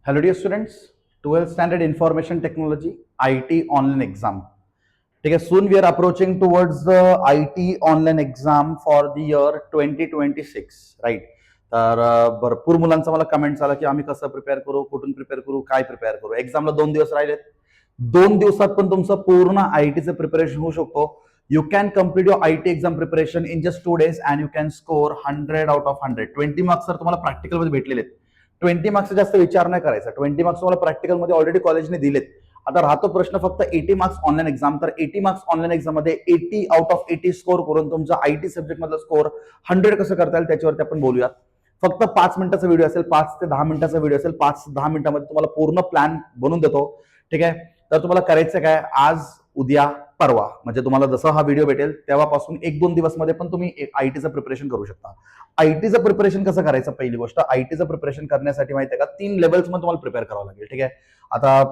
Hello dear students, 12th standard information technology IT online exam. Okay, soon we are approaching towards the IT online exam for the year 2026, right? तर भरपूर मुलांचा मला comments आला की आम्ही कसं prepare करू, कुठून प्रिपेअर करू, काय प्रिपेअर करू. एक्झामला 2 दिवस राहिलेत. 2 दिवसात पण तुमचं पूर्ण आयटीचं प्रिपरेशन होऊ शकतो. You can complete your IT exam preparation in just 2 days and you can score 100 out of 100. 20 marks तर तुम्हाला प्रॅक्टिकलमध्ये भेटलेले आहेत. 20 मार्क्सचा जास्त विचार नाही करायचा. 20 मार्क्स तुम्हाला प्रॅक्टिकलमध्ये ऑलरेडी कॉलेजने दिलेत. आता राहतो प्रश्न फक्त 80 मार्क्स ऑनलाईन एक्झाम. तर 80 मार्क्स ऑनलाईन एक्झाम मध्ये 80 आउट ऑफ 80 स्कोर करून तुमचा आयटी सब्जेक्ट मधला स्कोर 100 कसं करता येईल त्याच्यावरती आपण बोलूयात. फक्त 5 मिनिटाचा व्हिडिओ असेल, 5 ते 10 मिनिटाचा व्हिडिओ असेल. 5 ते 10 मिनिटामध्ये तुम्हाला पूर्ण प्लॅन बनवून देतो. ठीक आहे. तर तुम्हाला करायचं काय, आज उद्या परवा म्हणजे तुम्हाला जसं हा व्हिडिओ भेटेल तेव्हापासून 1-2 दिवसमध्ये पण तुम्ही आयटीचं प्रिपरेशन करू शकता. आयटीचं प्रिपरेशन कसं करायचं, पहिली गोष्ट आयटीचं प्रिपरेशन करण्यासाठी माहिती आहे का 3 लेवल्स मध्ये तुम्हाला प्रिपेअर करावं लागेल. ठीक आहे. आता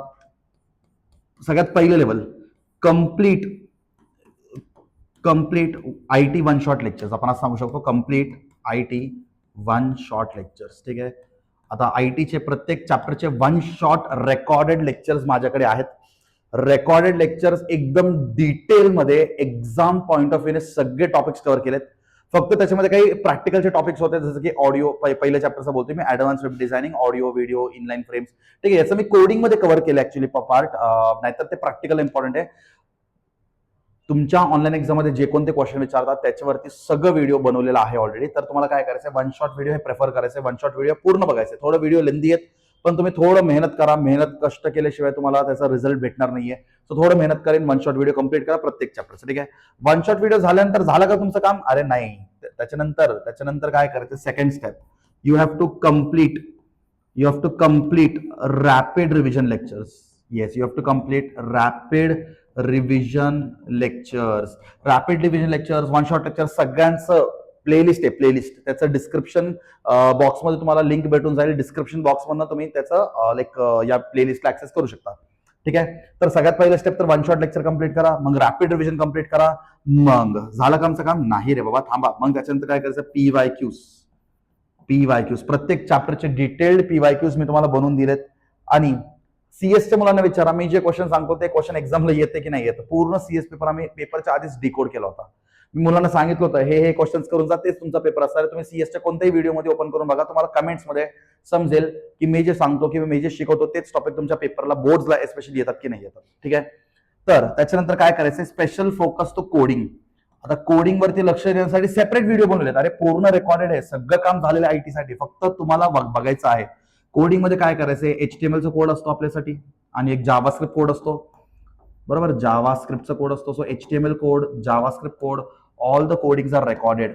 सगळ्यात पहिलं level complete IT one shot lectures. आपण असं सांगू शकतो complete IT one shot lectures. ठीक आहे. आता आयटीचे प्रत्येक चॅप्टरचे वन शॉट रेकॉर्डेड लेक्चर्स माझ्याकडे आहेत. रेकॉर्डेड लेक्चर्स एकदम डिटेलमध्ये एक्झाम पॉईंट ऑफ व्ह्यूने सगळे टॉपिक्स कव्हर केलेत. फक्त त्याच्यामध्ये काही प्रॅक्टिकलचे टॉपिक्स होते, जसं की ऑडिओ. पहिल्या चॅप्टरचा बोलतोय मी, advance web designing, audio, video, inline frames. ठीक आहे. याचं मी कोडिंग मध्ये कव्हर केलं ऍक्च्युली पार्ट, नाहीतर ते प्रॅक्टिकल इम्पॉर्टंट आहे. तुमच्या ऑनलाईन एक्झाम मध्ये जे कोणते क्वेश्चन विचारतात त्याच्यावरती सगळं व्हिडिओ बनवलेला आहे ऑलरेडी. तर तुम्हाला काय करायचं, वन शॉट व्हिडिओ हे प्रेफर करायचं. वन शॉट व्हिडिओ पूर्ण बघायचं. थोडं व्हिडिओ लेंदी आहेत, पण तुम्ही थोडं मेहनत करा. मेहनत कष्ट केल्याशिवाय तुम्हाला त्याचा रिझल्ट भेटणार नाहीये. सो थोडं मेहनत करेन, वन शॉट व्हिडिओ कंप्लीट करा प्रत्येक चॅप्टरचं. ठीक आहे. वन शॉट व्हिडिओ झाल्यानंतर झालं का तुमचं काम? अरे नाही, त्याच्यानंतर काय करायचं, second step, you have to complete rapid revision lectures. Yes, you have to complete rapid revision lectures. Rapid revision lectures, one shot lecture सगळ्यांचं प्लेलिस्ट आहे. प्लेलिस्ट त्याचं डिस्क्रिप्शन बॉक्समध्ये तुम्हाला लिंक भेटून जाईल. डिस्क्रिप्शन बॉक्समधनं तुम्ही त्याचं या प्लेलिस्टला ऍक्सेस करू शकता. ठीक आहे. तर सगळ्यात पहिलं स्टेप तर वन शॉट लेक्चर कंप्लीट करा, मग रॅपिड रिव्हिजन कंप्लीट करा. मग झालं कामचं काम? नाही रे बाबा, थांबा. मग त्याच्यानंतर काय करायचं, पीवायक्यूज. प्रत्येक चॅप्टरचे डिटेल्ड पीवायक्यूज मी तुम्हाला बनवून दिलेत. आणि सीएसच्या मुलांना विचारा, मी जे क्वेश्चन सांगतो ते क्वेश्चन एक्झामला येते की नाही येतं. पूर्ण सीएस पेपर आम्ही पेपरच्या आधीच डिकोड केला होता. मी मुलांना सांगितलं होतं हे क्वेश्चन्स करून जा, तेच तुमचा पेपर असणार. तुम्ही सीएसच्या कोणत्याही व्हिडिओमध्ये ओपन करून बघा, तुम्हाला कमेंट्समध्ये समजेल की मी जे सांगतो किंवा मी जे शिकवतो तेच टॉपिक तुमच्या पेपरला, बोर्ड्सला एस्पेशली येतात की नाही येतात. ठीक आहे. तर त्याच्यानंतर काय करायचं, स्पेशल फोकस तो कोडिंग. आता कोडिंग वरती लक्ष देण्यासाठी सेपरेट व्हिडिओ बनवलेत. अरे पूर्ण रेकॉर्डेड आहे, सगळं काम झालेलं आयटी साठी, फक्त तुम्हाला बघायचं आहे. कोडिंग मध्ये काय करायचंय, HTML कोड असतो आपल्यासाठी आणि एक जावास्क्रिप्ट कोड असतो. बरोबर, जावास्क्रिप्टचा कोड असतो. So HTML code, JavaScript code, all the codings are recorded.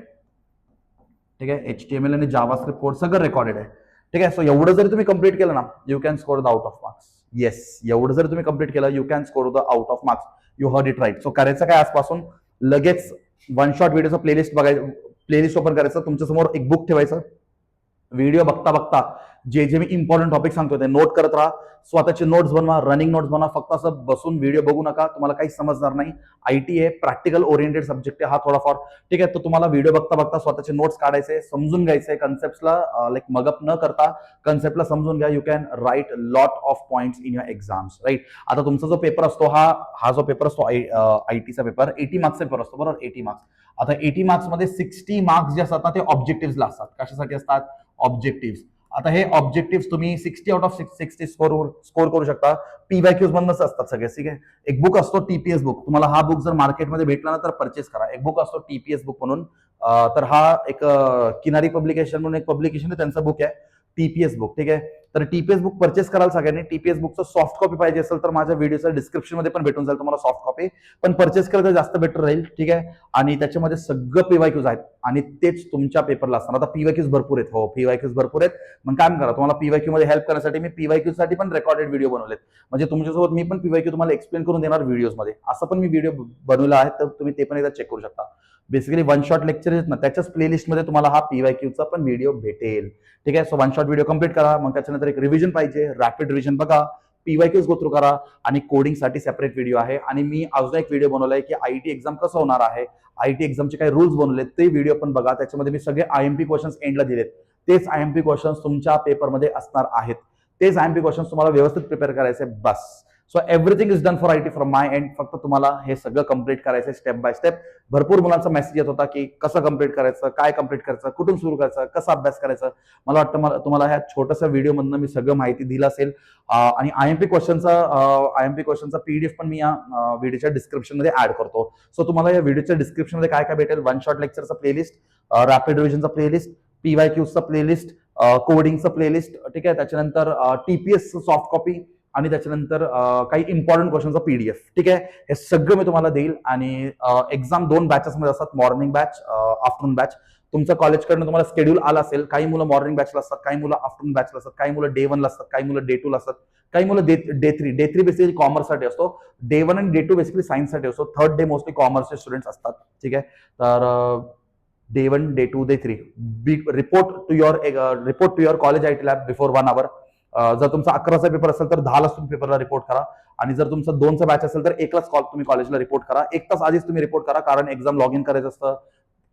ठीक आहे. HTML आणि जावास्क्रिप्ट कोड सगळं रेकॉर्डेड आहे. ठीक आहे. सो एवढं जरी तुम्ही कंप्लीट केलं ना, you can score the out of marks. Yes, एवढं जरी तुम्ही कंप्लीट केलं, you can score the out of marks. You heard it right. So करायचं काय, आजपासून लगेच वन शॉट व्हिडिओचा प्लेलिस्ट बघायचं, प्लेलिस्ट ओपन करायचं, तुमच्या समोर एक बुक ठेवायचं. व्हिडिओ बघता बघता जे मी इम्पॉर्टंट टॉपिक सांगतो ते नोट करत राहा. स्वतःचे नोट्स बनवा, रनिंग नोट्स बनवा. फक्त असं बसून व्हिडिओ बघू नका, तुम्हाला काही समजणार नाही. आयटी आहे, प्रॅक्टिकल ओरिएंटेड सब्जेक्ट आहे हा थोडाफार. ठीक आहे. तर तुम्हाला व्हिडिओ बघता बघता स्वतःचे नोट्स काढायचे, समजून घ्यायचे. कन्सेप्टला लाईक मगअप न करता कन्सेप्टला समजून घ्या. You can write lot of points in your exams. Right. आता तुमचा जो पेपर असतो हा जो पेपर असतो आयटीचा पेपर 80 मार्क्सचा पेपर असतो. बरोबर, 80 मार्क्स. आता 80 मार्क्स मध्ये 60 मार्क्स जे असतात ना ते ऑब्जेक्टिव्हला असतात. कशासाठी असतात? ऑब्जेक्टिव्ह. आता हे ऑब्जेक्टिव्ह तुम्ही 60 आउट ऑफ 60 स्कोर करू शकता. पीवायक्यूज मधनच असतात सगळे. ठीक आहे. एक बुक असतो TPS बुक. तुम्हाला हा बुक जर मार्केटमध्ये भेटला ना तर परचेस करा. एक बुक असतो TPS बुक म्हणून. तर हा एक किनारी पब्लिकेशन म्हणून एक पब्लिकेशन आहे, त्यांचा बुक आहे TPS बुक. ठीक आहे. तर TPS बुक परचेस कराल सगळ्यांनी. TPS बुकचं सॉफ्ट कॉपी पाहिजे असेल तर माझ्या व्हिडिओच्या डिस्क्रिप्शन मध्ये पण भेटून जाईल तुम्हाला सॉफ्ट कॉपी. पण परचेस केलं तर जास्त बेटर राहील. ठीक आहे. आणि त्याच्यामध्ये सगळं पीवायक्यूज आहेत आणि तेच तुमच्या पेपरला असणार. आता पीवायक्यूज भरपूर आहेत. हो, पीवायक्यूज भरपूर आहेत. मग काय करा, तुम्हाला पीवायक्यू मध्ये हेल्प करण्यासाठी मी पीवायक्यू साठी पण रेकॉर्डेड व्हिडिओ बनवलेत. म्हणजे तुमच्यासोबत मी पण पीवायक्यू तुम्हाला एक्सप्लेन करून देणार व्हिडिओज मध्ये. असं पण मी व्हिडिओ बनवला आहे, तर तुम्ही ते पण एकदा चेक करू शकता. बेसिकली वन शॉट लेक्चर आहेत ना, त्याच्याच प्लेलिस्ट मध्ये तुम्हाला हा पीवायक्यूचा पण व्हिडिओ भेटेल. ठीक आहे. So one shot video complete करा. मग त्याच्यानंतर एक रिव्हिजन पाहिजे, रॅपिड रिव्हिजन बघा, पीवायक्यूज गो थ्रू करा. आणि कोडिंग साठी सेपरेट व्हिडिओ आहे. आणि मी अजून एक व्हिडिओ बनवलाय की आयटी एक्झाम कसं होणार आहे, आयटी एक्झामचे काही रूल्स बनवलेत, ते व्हिडिओ पण बघा. त्याच्यामध्ये मी सगळे IMP क्वेश्चन्स एंडला दिलेत. तेच IMP क्वेश्चन्स तुमच्या पेपरमध्ये असणार आहेत. तेच IMP क्वेश्चन तुम्हाला व्यवस्थित प्रिपेअर करायचे बस. So everything is done for IT from my end. फक्त तुम्हाला हे सगळं कंप्लीट करायचं स्टेप बाय स्टेप. भरपूर मुलांचा मेसेज येत होता की कसं कंप्लीट करायचं, काय कंप्लीट करायचं, कुठून सुरू करायचं, कसा अभ्यास करायचा. मला वाटतं मला तुम्हाला ह्या छोट्याशा व्हिडिओमधनं मी सगळं माहिती दिलं असेल. आणि IMP क्वेश्चनचा PDF पण मी या व्हिडिओच्या डिस्क्रिप्शनमध्ये ऍड करतो. सो तुम्हाला या व्हिडिओच्या डिस्क्रिप्शनमध्ये काय काय भेटेल, वन शॉट लेक्चरचा प्लेलिस्ट, रॅपिड रिव्हिजनचा प्लेलिस्ट, PYQचा प्लेलिस्ट, कोडिंगचा प्लेलिस्ट, ठीक आहे. त्याच्यानंतर TPS सॉफ्ट कॉपी आणि त्याच्यानंतर काही इम्पॉर्टंट क्वेश्चनचा PDF, ठीक आहे. हे सगळं मी तुम्हाला देईल. आणि एक्झाम 2 बॅचेसमध्ये असतात, मॉर्निंग बॅच, आफ्टरनून बॅच. तुमच्या कॉलेजकडनं तुम्हाला शेड्यूल आला असेल. काही मुलं मॉर्निंग बॅचला असतात, काही मुलं आफ्टरनून बॅचला असतात, काही मुलं Day 1 ला असतात, काही मुलं Day 2 ला असतात, काही मुलं Day 3. Day 3 बेसिकली कॉमर्ससाठी असतो. Day 1 आणि Day 2 बेसिकली सायन्ससाठी असतो. थर्ड डे मोस्टली कॉमर्सचे स्टुडंट्स असतात, ठीक आहे. तर Day 1, Day 2, Day 3 report to your college IT lab before 1 hour. जर तुमचा 11चा पेपर असेल तर 10लाच तुम्ही पेपरला रिपोर्ट करा. आणि जर तुमचा 2चा बॅच असेल तर 1लाच तुम्ही कॉलेजला रिपोर्ट करा. 1 तास आधीच तुम्ही रिपोर्ट करा, कारण एक्झाम लॉग इन करायचं असतं.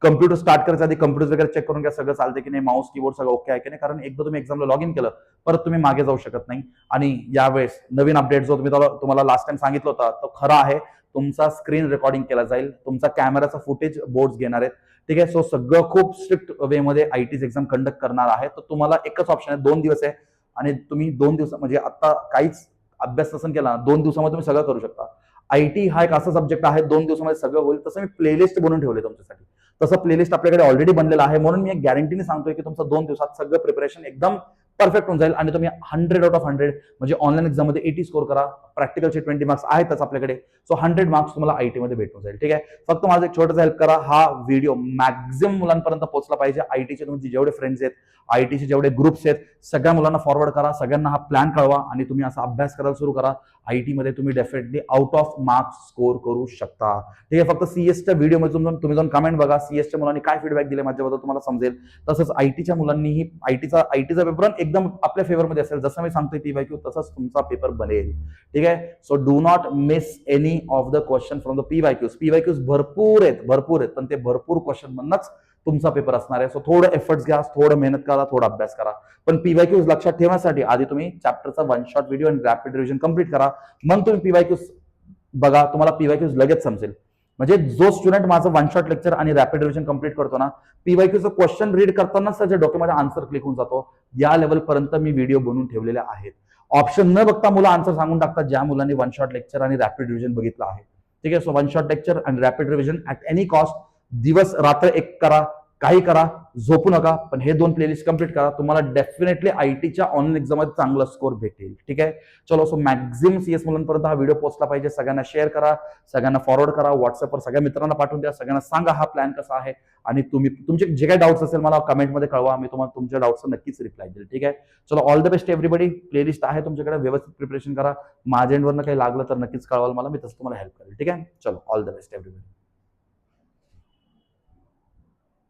कम्प्युटर स्टार्ट करायच्या आधी कम्प्युटर वगैरे चेक करून घ्या, सगळं चालते की नाही, माऊस कीबोर्ड सगळं ओके आहे की नाही. कारण एकदा तुम्ही एक्झामला लॉग इन केलं परत तुम्ही मागे जाऊ शकत नाही. आणि यावेळेस नवीन अपडेट जो तुम्हाला लास्ट टाइम सांगितलं होता तो खरा आहे. तुमचा स्क्रीन रेकॉर्डिंग केला जाईल, तुमचा कॅमेराचा फुटेज बोर्ड्स घेणार आहेत, ठीक आहे. सो सगळं खूप स्ट्रिक्ट वे मध्ये IT's एक्झाम कंडक्ट करणार आहे. तर तुम्हाला एकच ऑप्शन आहे, 2 दिवस आहे आणि तुम्ही 2 दिवस म्हणजे आता काहीच अभ्यास नसेल केला, 2 दिवसामध्ये तुम्ही सगळं करू शकता. IT हा एक असा सब्जेक्ट आहे 2 दिवसामध्ये सगळं होईल. तसं मी प्लेलिस्ट बनवून ठेवले तुमच्यासाठी. तसं प्लेलिस्ट आपल्याकडे ऑलरेडी बनलेला आहे. म्हणून मी एक गॅरंटीने सांगतोय की तुमचं 2 दिवसात सगळं प्रिपरेशन एकदम परफेक्ट होऊन जाईल आणि तुम्ही 100 आउट ऑफ 100 म्हणजे ऑनलाईन एक्झाममध्ये 80 स्कोर करा. प्रॅक्टिकलचे 20 मार्क्स आहेतच आपल्याकडे. सो 100 मार्क्स तुम्हाला IT मध्ये भेटून जाईल, ठीक आहे. फक्त माझं एक छोटंसं हेल्प करा, हा व्हिडिओ मॅक्झिमम मुलांपर्यंत पोहोचला पाहिजे. ITचे तुमचे जेवढे फ्रेंड्स आहेत, ITचे जेवढे ग्रुप्स आहेत, सगळ्या मुलांना फॉरवर्ड करा, सगळ्यांना हा प्लॅन कळवा आणि तुम्ही असा अभ्यास करायला सुरू करा. IT मध्ये तुम्ही definitely out of marks score करू शकता, ठीक आहे. फक्त CS व्हिडिओमध्ये तुम्ही जाऊन कमेंट बघा, CS मुलांनी काय फीडबॅक दिले माझ्याबद्दल तुम्हाला समजेल. तसंच ITच्या मुलांनीही ITचा पेपर एकदम आपल्या फेवरमध्ये असेल. जसं मी सांगतोय PYQ तसंच तुमचा पेपर बनेल, ठीक आहे. So do not miss any of the question from the PYQs भरपूर आहेत, पण ते भरपूर क्वेश्चन मधनच तुमचा पेपर असणार आहे. सो थोडं एफर्ट्स घ्या, थोडं मेहनत करा, थोडा अभ्यास करा. पण PYQs लक्षात ठेवण्यासाठी आधी तुम्ही चॅप्टरचा 1 शॉट व्हिडिओ आणि रॅपिड रिव्हिजन कंप्लीट करा. मग तुम्ही PYQs बघा, तुम्हाला PYQs लगेच समजेल. म्हणजे जो स्टुडंट माझं 1 शॉट लेक्चर आणि रॅपिड रिव्हिजन कंप्लीट करतो ना, PYQचं क्वेश्चन रीड करतानाच त्याच्या डोक्यामध्ये आन्सर क्लिक होऊन जातो. या लेवल पर्यंत मी व्हिडिओ बनवून ठेवलेले आहेत. ऑप्शन न बघता मुलं आन्सर सांगून टाकतात, ज्या मुलांनी 1 शॉट लेक्चर आणि रॅपिड रिव्हिजन बघितलं आहे, ठीक आहे. सो 1 शॉट लेक्चर आणि rapid revision at any cost, दिवस रात्र एक करा, काही करा, झोपू नका, पण हे 2 प्लेलिस्ट कंप्लीट करा. तुम्हाला डेफिनेटली ITच्या ऑनलाईन एक्झाम मध्ये चांगला स्कोर भेटेल, ठीक आहे. चलो, सो मॅक्झिमम CS मुलांपर्यंत हा व्हिडिओ पोहोचला पाहिजे. सगळ्यांना शेअर करा, सगळ्यांना फॉरवर्ड करा, व्हॉट्सअपवर सगळ्या मित्रांना पाठवून द्या, सगळ्यांना सांगा हा प्लॅन कसा आहे. आणि तुमचे जे काही डाऊट्स असेल मला कमेंटमध्ये कळवा, मी तुम्हाला तुमच्या डाऊट्सचा नक्कीच रिप्लाय देईल, ठीक आहे. चलो, all the best everybody. Playlist आहे तुमच्याकडे, व्यवस्थित प्रिपरेशन करा. माझ्या एंडवरनं काही लागलं तर नक्कीच कळवाल मला, मी तसं तुम्हाला हेल्प करेल, ठीक आहे. चलो, ऑल द बेस्ट एव्हरीबडी.